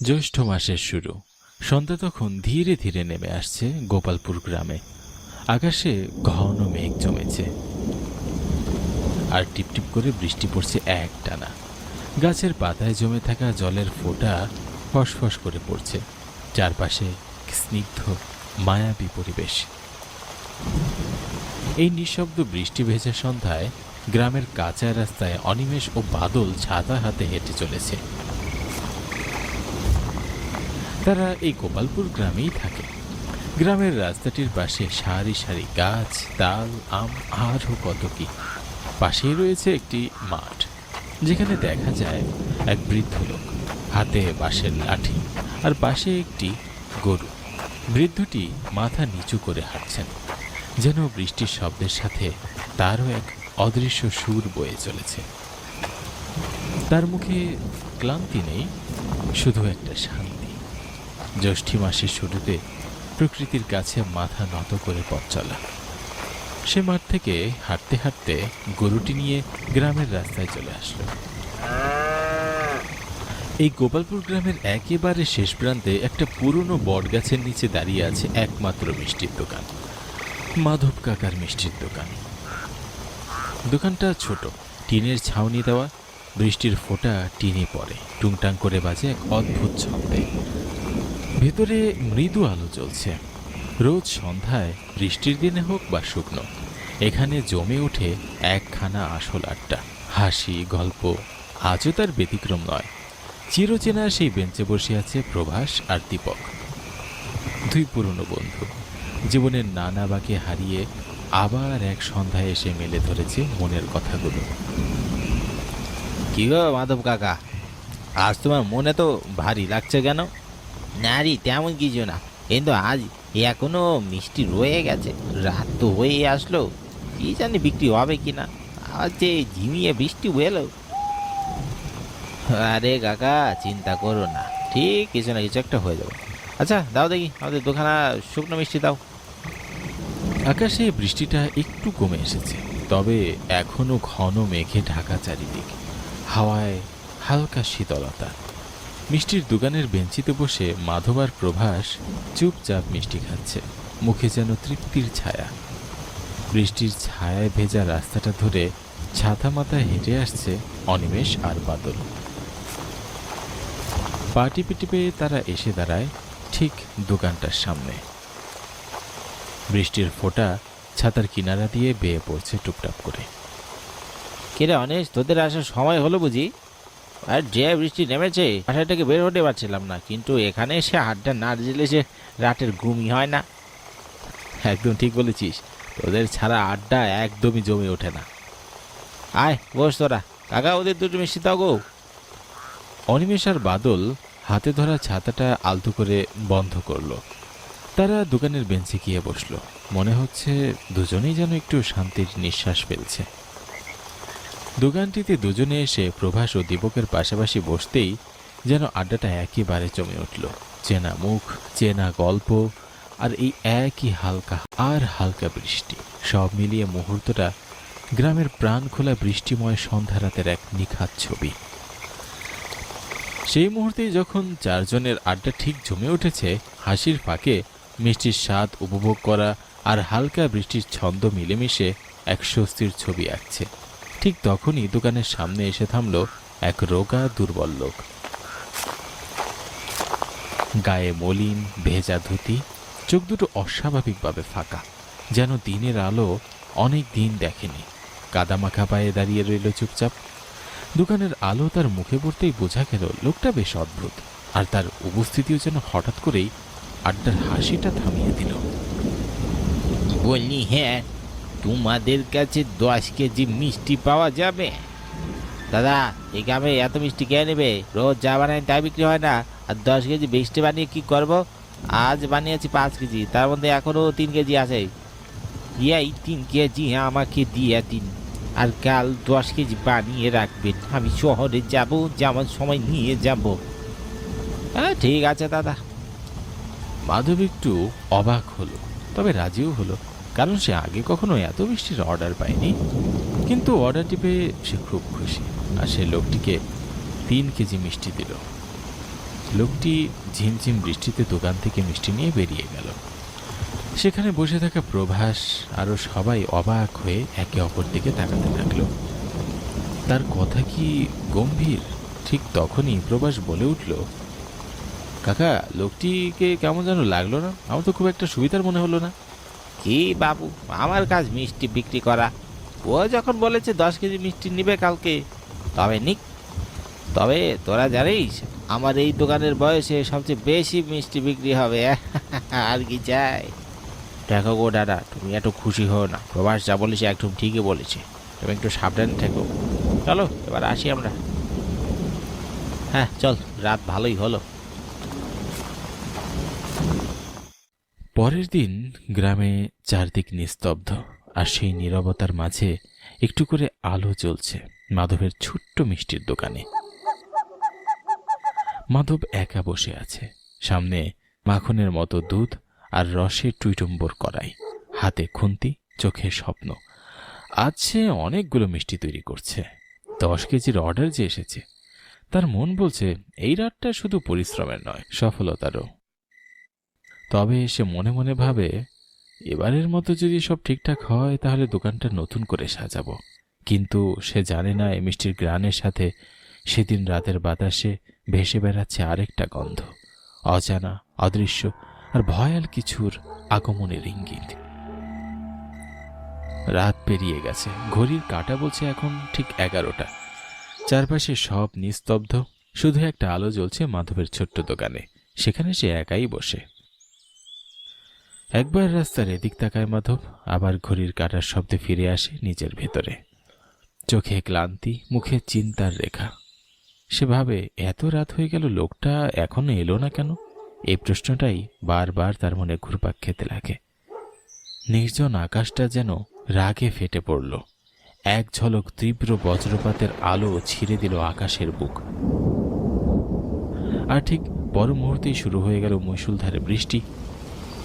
জ্যৈষ্ঠ মাসের শুরু। সন্ধ্যা তখন ধীরে ধীরে নেমে আসছে গোপালপুর গ্রামে। আকাশে ঘন মেঘ জমেছে আর টিপটিপ করে বৃষ্টি পড়ছে একটানা। গাছের পাতায় জমে থাকা জলের ফোঁটা ফসফস করে পড়ছে। চারপাশে স্নিগ্ধ মায়াবী পরিবেশ। এই নিঃশব্দ বৃষ্টি ভেজা সন্ধ্যায় গ্রামের কাঁচা রাস্তায় অনিমেষ ও বাদল ছাতা হাতে হেঁটে চলেছে। তারা এই গোপালপুর গ্রামেই থাকে। গ্রামের রাস্তাটির পাশে সারি সারি গাছ, তাল, আম, আরও কত কি। পাশেই রয়েছে একটি মাঠ, যেখানে দেখা যায় এক বৃদ্ধ লোক, হাতে বাঁশের লাঠি, আর পাশে একটি গরু। বৃদ্ধটি মাথা নিচু করে হাঁটছেন, যেন বৃষ্টির শব্দের সাথে তারও এক অদৃশ্য সুর বয়ে চলেছে। তার মুখে ক্লান্তি নেই, শুধু একটা শান্তি। জ্যৈষ্ঠী মাসের শুরুতে প্রকৃতির কাছে মাথা নত করে পথ চলা। সে মাঠ থেকে হাঁটতে হাঁটতে গরুটি নিয়ে গ্রামের রাস্তায় চলে আসলো। এই গোপালপুর গ্রামের একেবারে শেষ প্রান্তে একটা পুরনো বট গাছের নিচে দাঁড়িয়ে আছে একমাত্র মিষ্টির দোকান, মাধব কাকার মিষ্টির দোকান। দোকানটা ছোট, টিনের ছাউনি দেওয়া। বৃষ্টির ফোঁটা টিনে পড়ে, টুংটাং করে বাজে এক অদ্ভুত ছন্দে। ভেতরে মৃদু আলো জ্বলছে। রোজ সন্ধ্যায়, বৃষ্টির দিনে হোক বা শুকনো, এখানে জমে ওঠে একখানা আসল আড্ডা, হাসি, গল্প। আজও তার ব্যতিক্রম নয়। চিরচেনা সেই বেঞ্চে বসে আছে প্রভাস আর দীপক, দুই পুরনো বন্ধু। জীবনের নানা বাঁকে হারিয়ে আবার এক সন্ধ্যায় এসে মেলে ধরেছে মনের কথাগুলো। কি গো মাধব কাকা, আজ তোমার মনে তো ভারী লাগছে কেন? না রে, তেমন কিছু না, কিন্তু আজ এখনো মিষ্টি রয়ে গেছে। রাত তো হয়ে আসলো, কি জানি বিক্রি হবে কিনা। আজ যে ঝিমিয়ে বৃষ্টি এলো। আরে কাকা, চিন্তা করো না, ঠিক কিছু না কিছু একটা হয়ে যাবে। আচ্ছা দাও দেখি, আমাদের দোকানা শুকনো মিষ্টি দাও। আকাশে বৃষ্টিটা একটু কমে এসেছে, তবে এখনো ঘন মেঘে ঢাকা চারিদিক। হাওয়ায় হালকা শীতলতা। মিষ্টির দোকানের বেঞ্চিতে বসে মাধব আর প্রভাস চুপচাপ মিষ্টি খাচ্ছে, মুখে যেন তৃপ্তির ছায়া। বৃষ্টির ছায়ায় ভেজা রাস্তাটা ধরে ছাতা মাথায় হেঁটে আসছে অনিমেষ আর বাদল। পা টিপে টিপে তারা এসে দাঁড়ায় ঠিক দোকানটার সামনে। বৃষ্টির ফোঁটা ছাতার কিনারা দিয়ে বেয়ে পড়ছে টুপটাপ করে। কিরে অনেশ, তোদের আসার সময় হলো বুঝি? আর যে বৃষ্টি নেমেছে, বাসা থেকে বের হতে পারছিলাম না, কিন্তু এখানে এসে আড্ডা না দিলে সে রাতের ঘুমই হয় না। একদম ঠিক বলেছিস, তোদের ছাড়া আড্ডা একদমই জমে ওঠে না। আয় বস তোরা, কাকা ওদের দুটো মিষ্টি দাও গো। অনিমেষ আর বাদল হাতে ধরা ছাতাটা আলতো করে বন্ধ করলো। তারা দোকানের বেঞ্চে গিয়ে বসলো। মনে হচ্ছে দুজনেই যেন একটু শান্তির নিঃশ্বাস ফেলছে। দোকানটিতে দুজনে এসে প্রভাস ও দীপকের পাশাপাশি বসতেই যেন আড্ডাটা একেবারে জমে উঠল। চেনা মুখ, চেনা গল্প, আর এই একই হালকা আর হালকা বৃষ্টি, সব মিলিয়ে মুহূর্তটা গ্রামের প্রাণ খোলা বৃষ্টিময় সন্ধ্যা রাতের এক নিখাত ছবি। সেই মুহূর্তে যখন চারজনের আড্ডা ঠিক জমে উঠেছে, হাসির ফাঁকে মিষ্টির স্বাদ উপভোগ করা আর হালকা বৃষ্টির ছন্দ মিলেমিশে এক স্বস্তির ছবি আঁকছে, ঠিক তখনই দোকানের সামনে এসে থামল এক রোগা দুর্বল লোক। গায়ে মলিন ভেজা ধুতি, চোখ দুটো অস্বাভাবিকভাবে ফাঁকা, যেন দিনের আলো অনেক দিন দেখেনি। কাদামাখা পায়ে দাঁড়িয়ে রইল চুপচাপ। দোকানের আলো তার মুখে পড়তেই বোঝা গেল লোকটা বেশ অদ্ভুত, আর তার উপস্থিতিও যেন হঠাৎ করেই আড্ডার হাসিটা থামিয়ে দিল। বললি হ্যাঁ, তোমাদের কাছে 10 কেজি মিষ্টি পাওয়া যাবে? দাদা, এই গ্রামে এত মিষ্টি কে নেবে? রোজ যা বানাই তাই বিক্রি হয় না, আর 10 কেজি মিষ্টি বানিয়ে কি করব? আজ বানিয়েছি 5 কেজি, তার মধ্যে এখনো 3 কেজি আছে। এই 3 কেজি আমাকে দিয়ে দিন, আর কাল 10 কেজি বানিয়ে রাখবেন। আমি শহরে যাব, যাওয়ার সময় নিয়ে যাব। হ্যাঁ ঠিক আছে দাদা। মাধব একটু অবাক হলো, তবে রাজিও হলো, কারণ সে আগে কখনো এত মিষ্টির অর্ডার পায়নি। কিন্তু অর্ডারটি পেয়ে সে খুব খুশি, আর সে লোকটিকে 3 কেজি মিষ্টি দিল। লোকটি ঝিমঝিম বৃষ্টিতে দোকান থেকে মিষ্টি নিয়ে বেরিয়ে গেল। সেখানে বসে থাকা প্রভাস আরো সবাই অবাক হয়ে একে অপর দিকে তাকাতে লাগলো। তার কথা কি গম্ভীর? ঠিক তখনই প্রভাস বলে উঠল, কাকা, লোকটিকে কেমন যেন লাগলো না? আমার তো খুব একটা সুবিধার মনে হলো না। কি বাবু, আমার কাজ মিষ্টি বিক্রি করা। ও যখন বলেছে 10 কেজি মিষ্টি নিবে কালকে, তবে নিক। তবে তোরা জানিস, আমার এই দোকানের বয়সে সবচেয়ে বেশি মিষ্টি বিক্রি হবে। আর কি চাই? দেখো গো দাদা, তুমি এত খুশি হও না। প্রবাস যা বলেছে একদম ঠিকই বলেছে। তুমি একটু সাবধানে থেকো। চলো এবার আসি আমরা। হ্যাঁ চল, রাত ভালোই হলো। পরের দিন গ্রামে চারদিক নিস্তব্ধ, আর সেই নীরবতার মাঝে একটু করে আলো জ্বলছে মাধবের ছোট্ট মিষ্টির দোকানে। মাধব একা বসে আছে, সামনে মাখনের মতো দুধ আর রসে টুইটুম্বর করাই, হাতে খুন্তি, চোখে স্বপ্ন। আজ সে অনেকগুলো মিষ্টি তৈরি করছে। 10 কেজির অর্ডার যে এসেছে, তার মন বলছে এই রাতটা শুধু পরিশ্রমের নয়, সফলতারও। তবে সে মনে মনে ভাবে, এবারের মতো যদি সব ঠিকঠাক হয় তাহলে দোকানটা নতুন করে সাজাবো। কিন্তু সে জানে না এই মিষ্টির গ্রানের সাথে সেদিন রাতের বাতাসে ভেসে বেড়াচ্ছে আরেকটা গন্ধ, অজানা, অদৃশ্য আর ভয়াল কিছুর আগমনের ইঙ্গিত। রাত পেরিয়ে গেছে, ঘড়ির কাঁটা বলছে এখন ঠিক 11টা। চারপাশে সব নিস্তব্ধ, শুধু একটা আলো জ্বলছে মাধবের ছোট্ট দোকানে। সেখানে সে একাই বসে। একবার রাস্তার এদিক তাকায় মাধব, আবার ঘড়ির কাঁটার শব্দে ফিরে আসে নিজের ভেতরে। চোখে ক্লান্তি, মুখে চিন্তার রেখা। সে ভাবে, এত রাত হয়ে গেল, লোকটা এখনো এলো না কেন? এই প্রশ্নটাই বারবার তার মনে ঘুরপাক খেতে লাগে। নির্জন আকাশটা যেন রাগে ফেটে পড়ল। এক ঝলক তীব্র বজ্রপাতের আলো ছিঁড়ে দিল আকাশের বুক। আর ঠিক পর মুহূর্তেই শুরু হয়ে গেল মুষলধারে বৃষ্টি।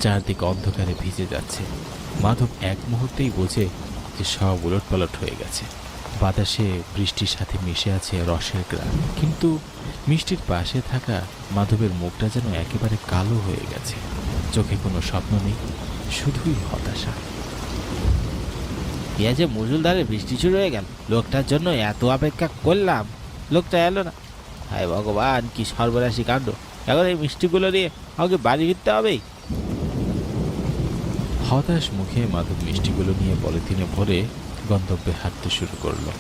চারদিক অন্ধকারে ভিজে যাচ্ছে। মাধব এক মুহূর্তেই বোঝে যে সব উলটপালট হয়ে গেছে। বাতাসে বৃষ্টির সাথে মিশে আছে রসের গ্রান, কিন্তু মিষ্টির পাশে থাকা মাধবের মুখটা যেন একেবারে কালো হয়ে গেছে। চোখে কোনো স্বপ্ন নেই, শুধুই হতাশা। যে মুষলধারে বৃষ্টি শুরু হয়ে গেল, লোকটার জন্য এত অপেক্ষা করলাম, লোকটা এলো না। হায় ভগবান, কি সর্বনাশী কাণ্ড! এখন এই মিষ্টিগুলো নিয়ে আমাকে বাড়ি ফিরতে হবে। হতাশ মুখে মাধব মিষ্টিগুলো নিয়ে পলিথিনে ভরে গন্তব্যে হাঁটতে শুরু করলো।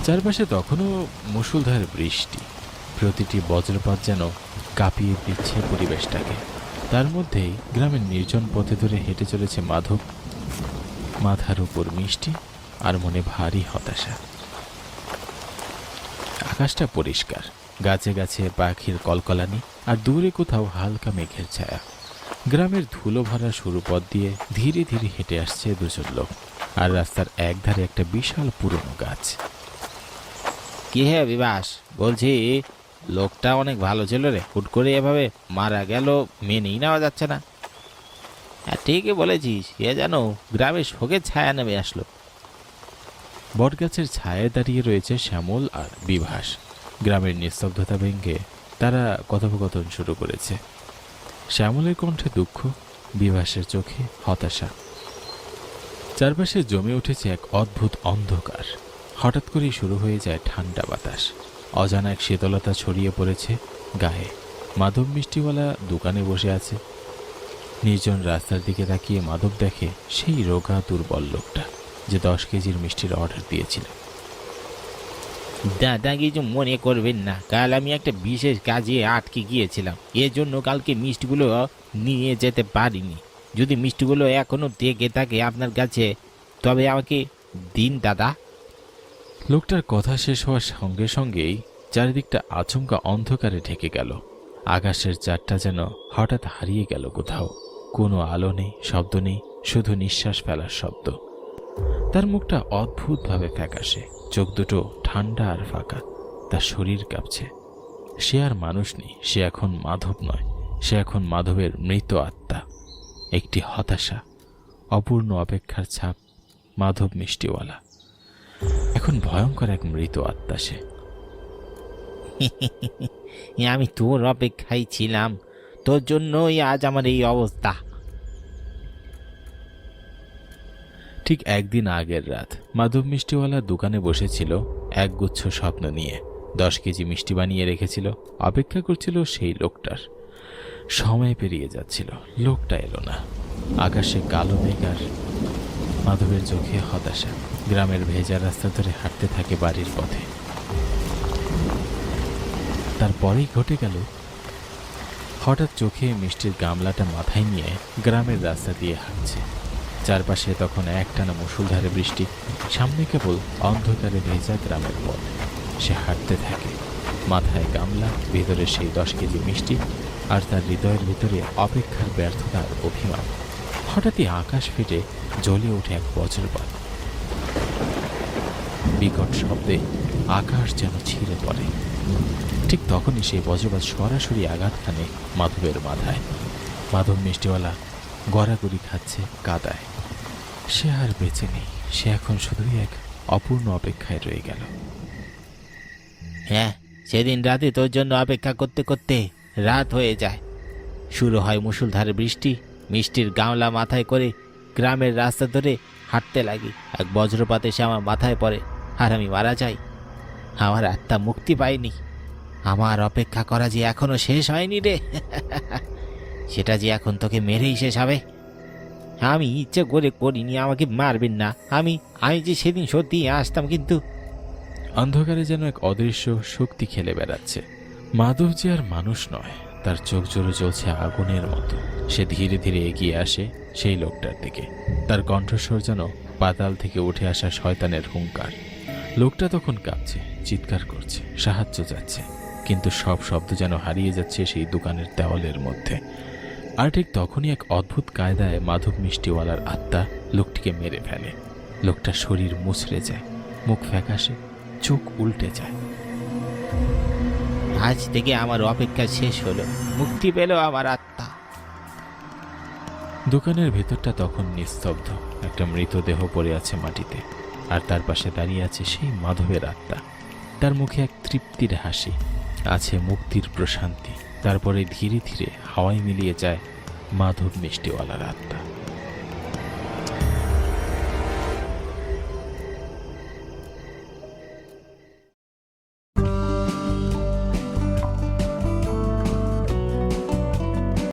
চারপাশে তখনও মুষলধারে বৃষ্টি, প্রতিটি বজ্রপাত যেন কাঁপিয়ে দিচ্ছে পরিবেশটাকে। তার মধ্যেই গ্রামের নির্জন পথে ধরে হেঁটে চলেছে মাধব, মাথার উপর মিষ্টি আর মনে ভারী হতাশা। আকাশটা পরিষ্কার, গাছে গাছে পাখির কলকলানি, আর দূরে কোথাও হালকা মেঘের ছায়া। গ্রামের ধুলো ভরা সরু পথ দিয়ে ধীরে ধীরে হেঁটে আসছে দুজন লোক, আর রাস্তার একধারে একটা বিশাল পুরনো গাছ। কি হে বিবাস, বলছি লোকটা অনেক ভালো ছিল রে, হুট করে এভাবে মারা গেল, মেনেই নেওয়া যাচ্ছে না। হ্যাঁ ঠিকই বলেছিস, এ যেন গ্রামের শোকের ছায়া নেমে আসলো। বটগাছের ছায়ায় দাঁড়িয়ে রয়েছে শ্যামল আর বিভাস। গ্রামের নিস্তব্ধতা ভেঙে তারা কথোপকথন শুরু করেছে। শ্যামলের কণ্ঠে দুঃখ, বিভাসের চোখে হতাশা। চারপাশে জমে উঠেছে এক অদ্ভুত অন্ধকার। হঠাৎ করেই শুরু হয়ে যায় ঠান্ডা বাতাস, অজানা এক শীতলতা ছড়িয়ে পড়েছে গায়ে। মাধব মিষ্টিওয়ালা দোকানে বসে আছে। নির্জন রাস্তার দিকে তাকিয়ে মাধব দেখে সেই রোগা দুর্বল লোকটা যে 10 কেজির মিষ্টির অর্ডার দিয়েছিল। দাদা কিছু মনে করবেন না, কাল আমি একটা বিশেষ কাজে আটকে গিয়েছিলাম, এজন্য কালকে মিষ্টিগুলো নিয়ে যেতে পারিনি। যদি মিষ্টিগুলো এখনো থেকে থাকে আপনার কাছে, তবে আমাকে দিন দাদা। লোকটার কথা শেষ হওয়ার সঙ্গে সঙ্গেই চারিদিকটা আচমকা অন্ধকারে ঢেকে গেল। আকাশের চারটা যেন হঠাৎ হারিয়ে গেল কোথাও। কোনো আলো নেই, শব্দ নেই, শুধু নিঃশ্বাস ফেলার শব্দ। তার মুখটা অদ্ভুতভাবে ফ্যাকাশে, চোখ দুটো ঠান্ডা আর ফাঁকা। তার শরীর কাঁপছে। সে আর মানুষ নেই, সে এখন মাধব নয়, সে এখন মাধবের মৃত আত্মা। একটি হতাশা, অপূর্ণ অপেক্ষার ছাপ। মাধব মিষ্টিওয়ালা এখন ভয়ঙ্কর এক মৃত আত্মা। সে আমি তোর অপেক্ষায় ছিলাম, তোর জন্যই আজ আমার এই অবস্থা। ঠিক একদিন আগের রাত মাধব মিষ্টিওয়ালার দোকানে বসেছিল একগুচ্ছ স্বপ্ন নিয়ে। 10 কেজি মিষ্টি বানিয়ে রেখেছিল, অপেক্ষা করছিল সেই লোকটার। সময় পেরিয়ে যাচ্ছিল, লোকটা এলো না। আকাশে কালো মেঘ আর মাধবের চোখে হতাশা। গ্রামের ভেজা রাস্তা ধরে হাঁটতে থাকে বাড়ির পথে। তারপরেই ঘটে গেল, হঠাৎ চোখে মিষ্টির গামলাটা মাথায় নিয়ে গ্রামের রাস্তা দিয়ে হাঁটছে। চারপাশে তখন একটানা মুষলধারে বৃষ্টি, সামনে কেবল অন্ধকারে ভেজা গ্রামের পথ। সে হাঁটতে থাকে, মাথায় গামলা, ভেতরে সেই 10 কেজি মিষ্টি, আর তার হৃদয়ের ভিতরে অপেক্ষার ব্যর্থতার অভিমান। হঠাৎই আকাশ ফেটে জ্বলে ওঠে এক বজ্রপাত। বিকট শব্দে আকাশ যেন ছিঁড়ে পড়ে। ঠিক তখনই সেই বজ্রপাত সরাসরি আঘাত হানে মাধবের মাথায়। মাধব মিষ্টিওয়ালা গড়াগড়ি খাচ্ছে কাদায়। সে আর বেঁচে নেই, সে এখন শুধুই এক অপূর্ণ অপেক্ষায় রয়ে গেল। হ্যাঁ, সেদিন রাতে তোর জন্য অপেক্ষা করতে করতে রাত হয়ে যায়। শুরু হয় মুষলধারে বৃষ্টি, মিষ্টির গামলা মাথায় করে গ্রামের রাস্তা ধরে হাঁটতে লাগি। এক বজ্রপাত এসে আমার মাথায় পড়ে আর আমি মারা যাই। আমার আত্মা মুক্তি পায়নি। আমার অপেক্ষা করা যে এখনো শেষ হয়নি রে। সেটা যে এখন তোকে মেরেই শেষ হবে। আমি ইচ্ছে করে করিনি, আমাকে মারবেন না। আমি যে সেদিন সত্যি আসতাম, কিন্তু অন্ধকারে যেন এক অদৃশ্য শক্তি খেলে বেড়াচ্ছে। মাধব যে আর মানুষ নয়, তার চোখ জোরে জ্বলছে আগুনের মতো। সে ধীরে ধীরে এগিয়ে আসে সেই লোকটার দিকে। তার কণ্ঠস্বর যেন পাতাল থেকে উঠে আসা শয়তানের হুঙ্কার। লোকটা তখন কাঁপছে, চিৎকার করছে, সাহায্য চাচ্ছে, কিন্তু সব শব্দ যেন হারিয়ে যাচ্ছে সেই দোকানের দেওয়ালের মধ্যে। আর ঠিক তখনই এক অদ্ভুত কায়দায় মাধব মিষ্টিওয়ালার আত্মা লোকটিকে মেরে ফেলে। লোকটার শরীর মুচড়ে যায়, মুখ ফ্যাকাশে, চোখ উল্টে যায়। আজ থেকে আমার অপেক্ষা শেষ হলো, মুক্তি পেল আমার আত্মা। দোকানের ভেতরটা তখন নিস্তব্ধ। একটা মৃতদেহ পড়ে আছে মাটিতে, আর তার পাশে দাঁড়িয়ে আছে সেই মাধবের আত্মা। তার মুখে এক তৃপ্তির হাসি, আছে মুক্তির প্রশান্তি। তারপরে ধীরে ধীরে হাওয়ায় মিলিয়ে যায় মাধব মিষ্টিওয়ালার আত্মা।